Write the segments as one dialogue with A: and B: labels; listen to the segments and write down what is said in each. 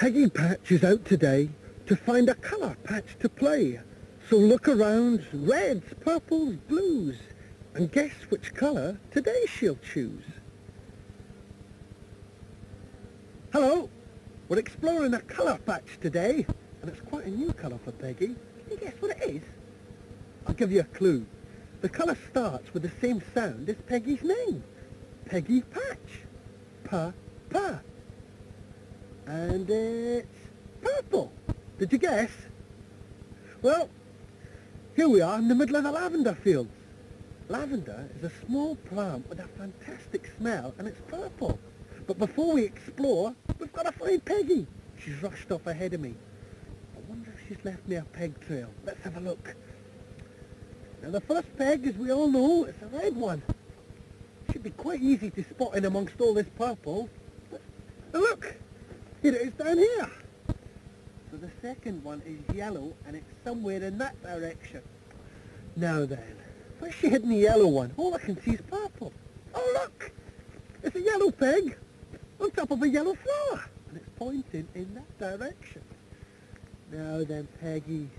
A: Peggy Patch is out today to find a colour patch to play. So look around, reds, purples, blues, and guess which colour today she'll choose. Hello, we're exploring a colour patch today, and it's quite a new colour for Peggy. Can you guess what it is? I'll give you a clue. The colour starts with the same sound as Peggy's name. Peggy Patch. Pa. And it's purple. Did you guess? Well, here we are in the middle of the lavender fields. Lavender is a small plant with a fantastic smell, and it's purple. But before we explore, we've got to find Peggy. She's rushed off ahead of me. I wonder if she's left me a peg trail. Let's have a look. Now the first peg, as we all know, is a red one. Should be quite easy to spot in amongst all this purple. But look, here it is down here. So the second one is yellow, and it's somewhere in that direction. Now then, where's she hidden the yellow one? All I can see is purple. Oh look, it's a yellow peg on top of a yellow flower, and it's pointing in that direction. Now then, Peggy,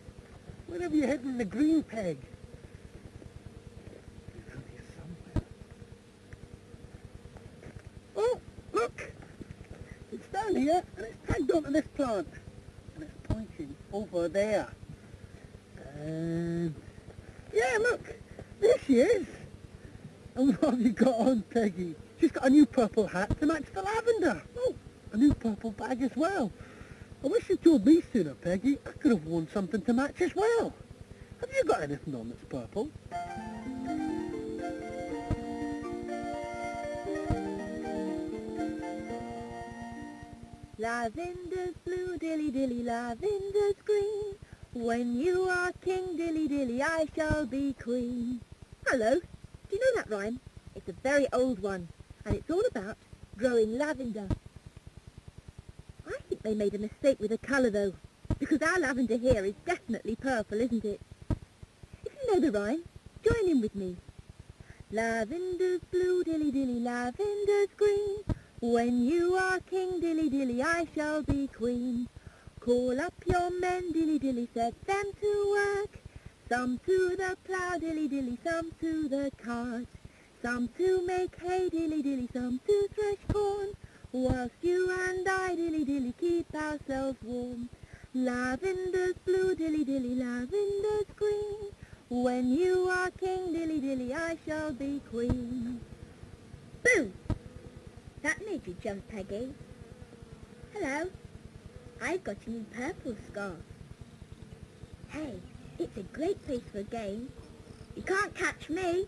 A: where have you hidden the green peg? Around here somewhere. Oh, look, it's down here, and it's tagged onto this plant, and it's pointing over there. And yeah, look, there she is. And what have you got on, Peggy? She's got a new purple hat to match the lavender. Oh, a new purple bag as well. I wish you told me sooner, Peggy. I could have worn something to match as well. Have you got anything on that's purple?
B: Lavender's blue, dilly dilly, lavender's green. When you are king, dilly dilly, I shall be queen. Hello, do you know that rhyme? It's a very old one, and it's all about growing lavender. I think they made a mistake with the colour though, because our lavender here is definitely purple, isn't it? If you know the rhyme, join in with me. Lavender's blue, dilly dilly, lavender's green. When you are king, dilly dilly, I shall be queen. Call up your men, dilly dilly, set them to work. Some to the plough, dilly dilly, some to the cart. Some to make hay, dilly dilly, some to thresh corn. Whilst you and I, dilly dilly, keep ourselves warm. Lavender's blue, dilly dilly, lavender's green. When you are king, dilly dilly, I shall be queen. Boo! That made you jump, Peggy. Hello. I've got a new purple scarf. Hey, it's a great place for a game. You can't catch me.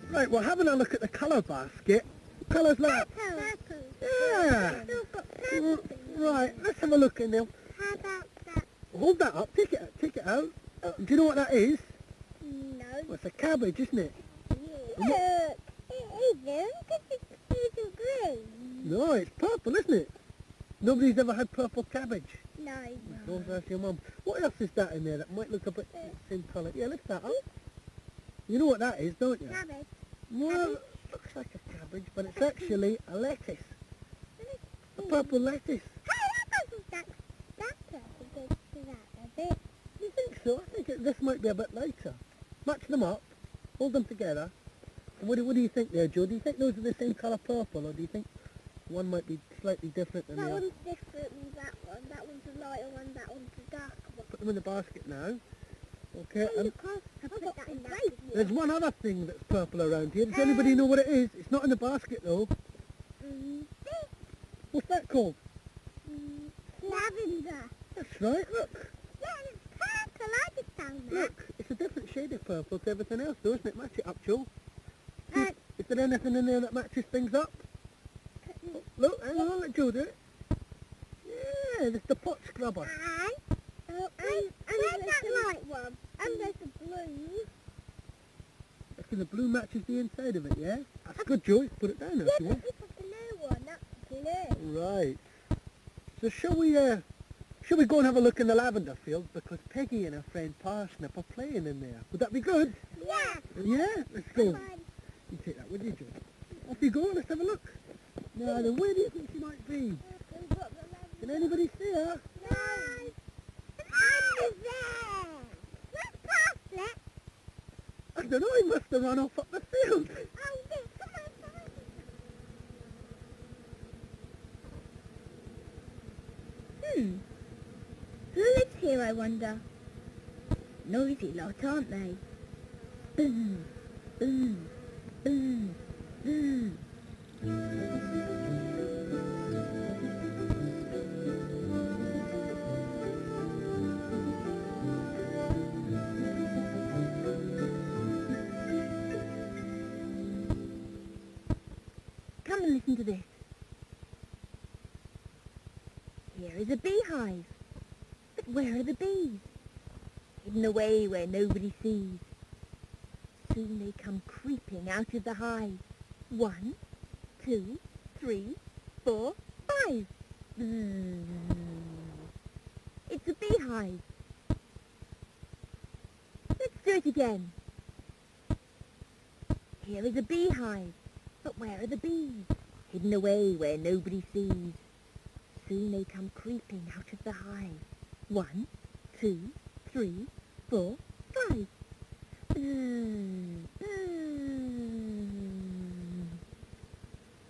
A: Right, we're having a look at the colour basket. What colour's that?
B: Purple.
A: Yeah.
B: Still got purple.
A: Right, let's have a look in there.
B: How about that?
A: Hold that up, take it out. Do you know what that is?
B: No.
A: Well, it's a cabbage, isn't it?
B: Look, it isn't. It's green.
A: No, it's purple, isn't it? Nobody's ever had purple cabbage.
B: No.
A: Don't ask your mum. What else is that in there that might look a bit the same colour? Yeah, lift that up. You know what that is, don't you?
B: Cabbage.
A: Well, it looks like a cabbage, but it's actually a lettuce. A purple lettuce.
B: That purple goes to that a bit.
A: You think so? I think this might be a bit lighter. Match them up, hold them together. And what do you think there, Joe? Do you think those are the same colour purple, or do you think one might be slightly different than the other?
B: That one's different than that one. That one's a lighter one, that one's a darker one.
A: Put them in the basket now. Okay,
B: Oh,
A: and
B: you can't put that in that.
A: there's one other thing that's purple around here. Does anybody know what it is? It's not in the basket though. What's that called?
B: Lavender.
A: That's right, look.
B: Yeah, it's purple. I just found that.
A: Look, it's a different shade of purple to everything else though, isn't it? Match it up, Joe.
B: Uh,
A: Is there anything in there that matches things up? Oh, look, hang on, let Joe do it. Yeah, there's the pot scrubber.
B: And where's that light one? And there's the blue.
A: Reckon the blue matches the inside of it, yeah? That's good, Joe. Put it down there if you want.
B: It's a blue one. That's blue.
A: Right. So shall we go and have a look in the lavender field, because Peggy and her friend Parsnip are playing in there. Would that be good?
B: Yeah.
A: Yeah? Let's go.
B: Come on.
A: You take that with you, Joe. Off you go, let's have a look. Now, where do you think she might be? Can anybody see her?
B: No! The there! Let's pass it!
A: I don't know, he must have run off up the field.
B: Oh, yes, come on, find it. Who lives here, I wonder? Noisy lot, aren't they? Boo, boo, boo, boo. Come and listen to this. Here is a beehive. But where are the bees? Hidden away where nobody sees. Soon they come creeping out of the hive. 1, 2, 3, 4, 5. Bzzz. It's a beehive. Let's do it again. Here is a beehive. But where are the bees? Hidden away where nobody sees. Soon they come creeping out of the hive. 1, 2, 3, 4, 5.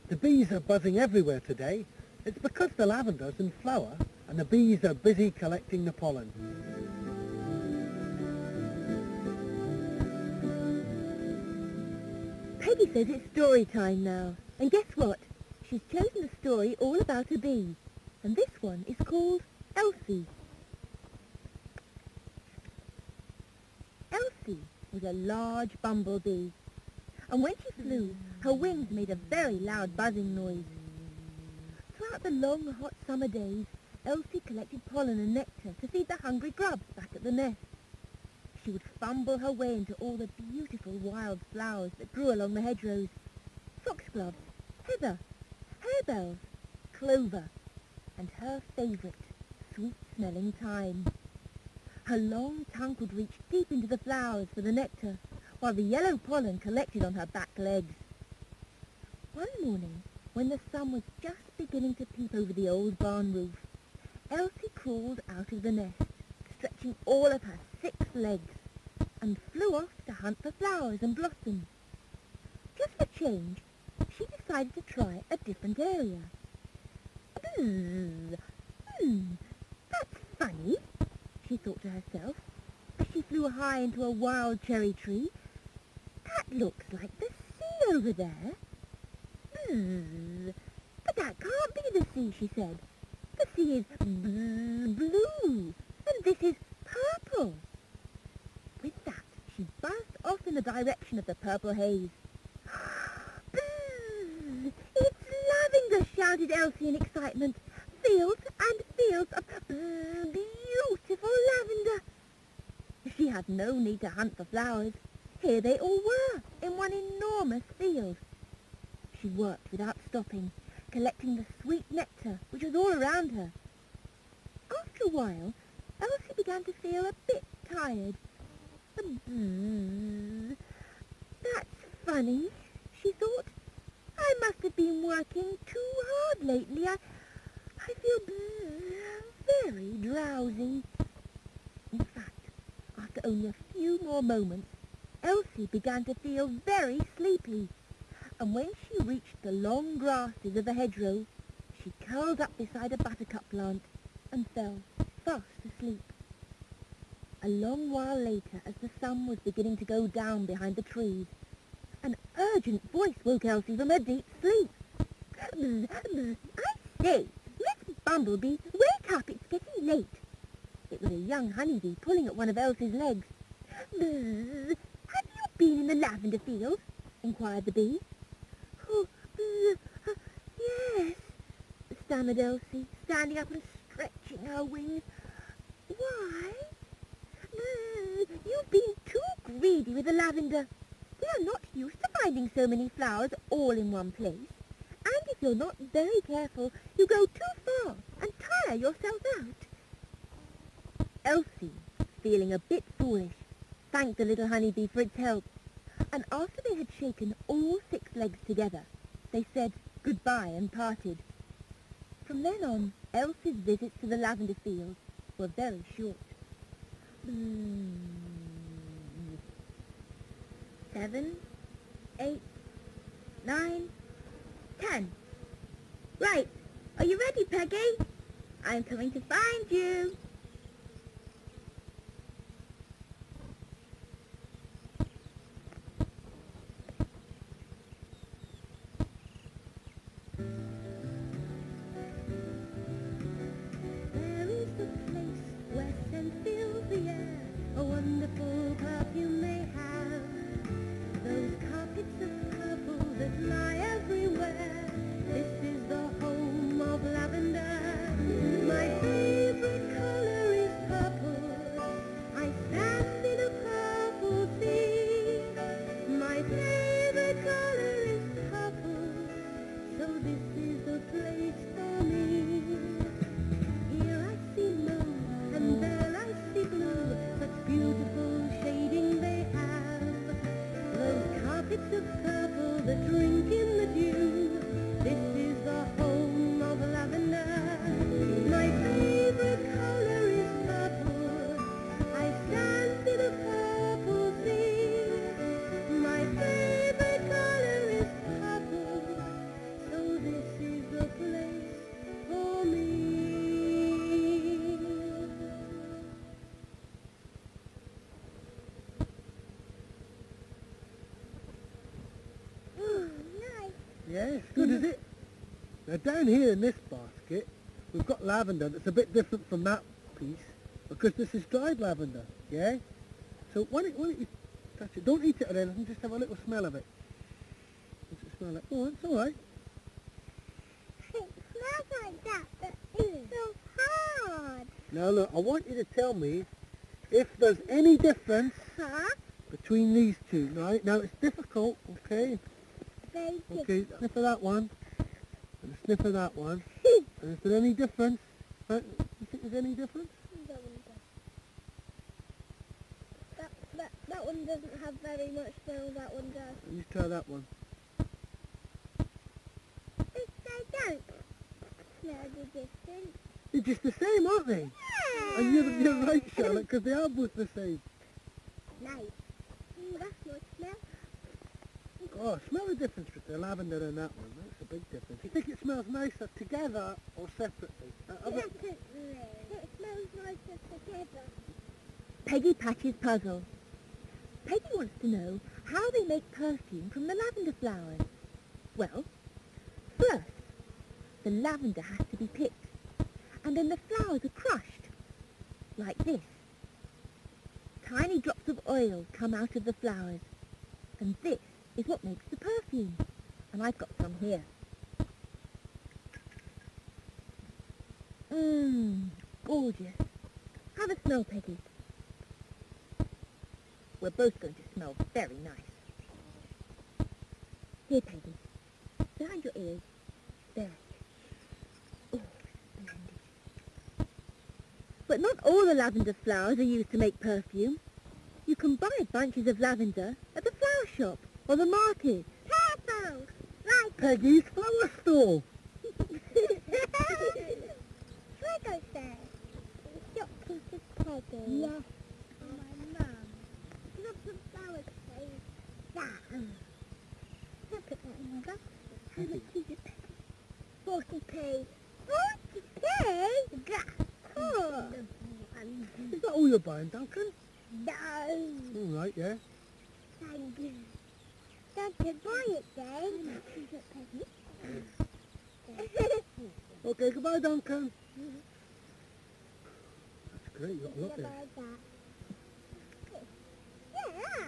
A: The bees are buzzing everywhere today. It's because the lavender's in flower and the bees are busy collecting the pollen.
B: Peggy says it's story time now. And guess what? She's chosen a story all about a bee. And this one is called Elsie. Elsie was a large bumblebee. And when she flew, her wings made a very loud buzzing noise. Throughout the long, hot summer days, Elsie collected pollen and nectar to feed the hungry grubs back at the nest. She would fumble her way into all the beautiful wild flowers that grew along the hedgerows. Foxgloves, heather, harebells, clover, and her favourite, sweet-smelling thyme. Her long tongue could reach deep into the flowers for the nectar, while the yellow pollen collected on her back legs. One morning, when the sun was just beginning to peep over the old barn roof, Elsie crawled out of the nest, stretching all of her 6 legs, and flew off to hunt for flowers and blossoms. Just for change, she decided to try a different area. Bzzz. That's funny, she thought to herself, as she flew high into a wild cherry tree. That looks like the sea over there. But that can't be the sea, she said. The sea is blue, and this is purple. With that, she buzzed off in the direction of the purple haze. It's lavender, shouted Elsie in excitement. Fields and fields of beautiful lavender. She had no need to hunt for flowers. Here they all were, in one enormous field. She worked without stopping, collecting the sweet nectar which was all around her. After a while, Elsie began to feel a bit tired. That's funny, she thought. I must have been working too hard lately. I feel very drowsy. In fact, after only a few more moments, Elsie began to feel very sleepy. And when she reached the long grasses of the hedgerow, she curled up beside a buttercup plant and fell fast asleep. A long while later, as the sun was beginning to go down behind the trees, an urgent voice woke Elsie from her deep sleep. I say, Miss Bumblebee, wake up, it's getting late. It was a young honeybee pulling at one of Elsie's legs. Have you been in the lavender field? Inquired the bee. Oh, yes, stammered Elsie, standing up and stretching her wings. Why? You've been too greedy with the lavender. We are not used to finding so many flowers all in one place. And if you're not very careful, you go too far and tire yourself out. Elsie, feeling a bit foolish, thanked the little honeybee for its help. And after they had shaken all 6 legs together, they said goodbye and parted. From then on, Elsie's visits to the lavender fields were very short. 7, 8, 9, 10. Right, are you ready, Peggy? I'm coming to find you. There is a place where scent fills the air, a wonderful perfume they have. Those carpets of purple that lie everywhere, this is the home of lavender. My favorite color is purple. I stand in a purple sea. My favorite color is purple, so this is the place for me. Here I see mauve and there I see blue, such beautiful shading they have. Those carpets of purple that drink in the dew, this is the home of lavender. My favorite color is purple. I stand in a purple sea. My favorite color is purple, so this is the place for me. Nice.
A: Yeah, it's good, is it? Now down here in this basket, we've got lavender that's a bit different from that piece, because this is dried lavender, yeah? So why don't you touch it? Don't eat it or anything, just have a little smell of it. What's it smell like? Oh, it's all right.
B: It smells like that, but it's so hard.
A: Now look, I want you to tell me if there's any difference
B: Huh?
A: between these two, right? Now it's difficult, okay?
B: Very
A: Okay, sniff of that one, and a sniff of that one. And is there any difference? You think there's any difference?
B: That one doesn't have very much smell, that one does.
A: Let me try that one.
B: They don't smell the difference.
A: They're just the same, aren't they?
B: Yeah.
A: And you're right, Charlotte, because they are both the same.
B: Nice. That's my smell.
A: Oh, smell the difference between the lavender and that one. That's a big difference. You think it smells nicer together or separately?
B: Separately. It smells nicer together. Peggy Patch's puzzle. Peggy wants to know how they make perfume from the lavender flowers. Well, first, the lavender has to be picked, and then the flowers are crushed, like this. Tiny drops of oil come out of the flowers, and this is what makes the perfume. And I've got some here. Gorgeous. Have a smell, Peggy. We're both going to smell very nice. Here, Peggy. Behind your ears. There. Oh, splendid. But not all the lavender flowers are used to make perfume. You can buy bunches of lavender at the flower shop or the market. Careful! Right.
A: Peggy's flower store.
B: Should I go there? Shopkeeper's Peggy. Yes. My mum. Lots of flowers, please. Yeah. I'll put that in my box. How much is it, Peggy? 40p. 40p? That's cool.
A: Is that all you're buying, Duncan?
B: No.
A: All right, yeah.
B: Thank you. Don't you buy it then?
A: Okay, goodbye, Duncan. That's great, you got a lot there.
B: Yeah.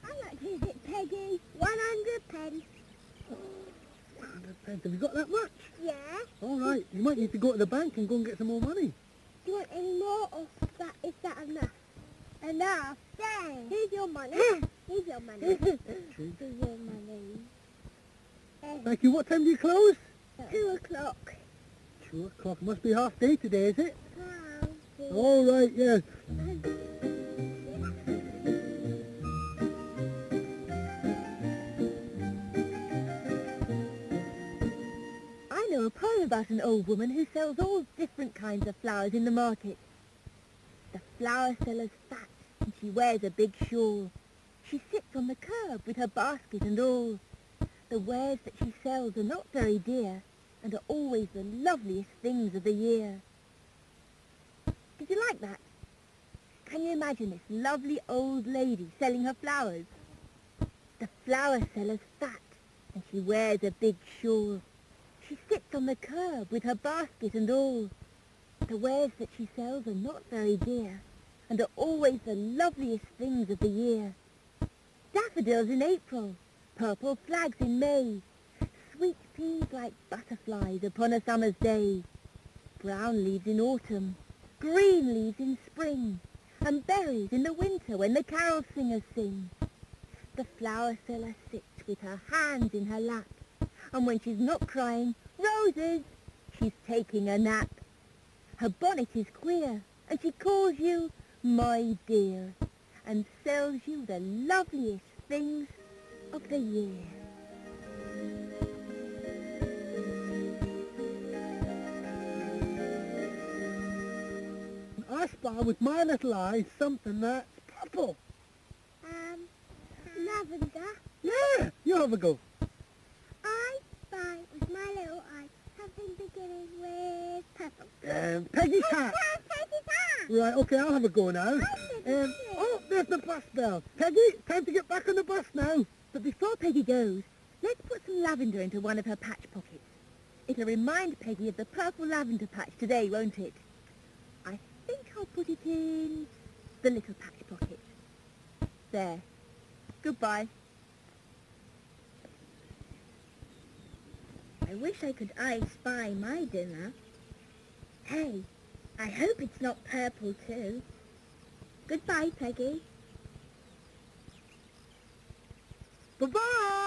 B: How much is it, Peggy? 100 pence.
A: 100 pence. Have you got that much?
B: Yeah.
A: All right, you might need to go to the bank and go and get some more money.
B: Do you want any more, or is that enough? Enough. There. Here's your money. Here's your money.
A: Cheers.
B: Here's your money.
A: Thank you. What time do you close?
B: 2 o'clock.
A: 2 o'clock. It must be half day today, is it?
B: Wow.
A: All right, yes.
B: about an old woman who sells all different kinds of flowers in the market. The flower seller's fat, and she wears a big shawl. She sits on the curb with her basket and all. The wares that she sells are not very dear, and are always the loveliest things of the year. Did you like that? Can you imagine this lovely old lady selling her flowers? The flower seller's fat, and she wears a big shawl. She sits on the curb with her basket and all. The wares that she sells are not very dear, and are always the loveliest things of the year. Daffodils in April, purple flags in May, sweet peas like butterflies upon a summer's day, brown leaves in autumn, green leaves in spring, and berries in the winter when the carol singers sing. The flower seller sits with her hands in her lap, and when she's not crying, roses, she's taking a nap. Her bonnet is queer, and she calls you my dear, and sells you the loveliest things of the year.
A: I spy with my little eyes something that's purple.
B: Lavender,
A: Yeah, you have a go.
B: I spy with my little eye something beginning with purple.
A: Peggy's hat. Right, okay, I'll have a go now. Oh, there's the bus bell. Peggy, time to get back on the bus now.
B: But before Peggy goes, let's put some lavender into one of her patch pockets. It'll remind Peggy of the purple lavender patch today, won't it? I think I'll put it in the little patch pocket. There. Goodbye. I wish I could spy my dinner. Hey, I hope it's not purple too. Goodbye, Peggy.
A: Bye-bye.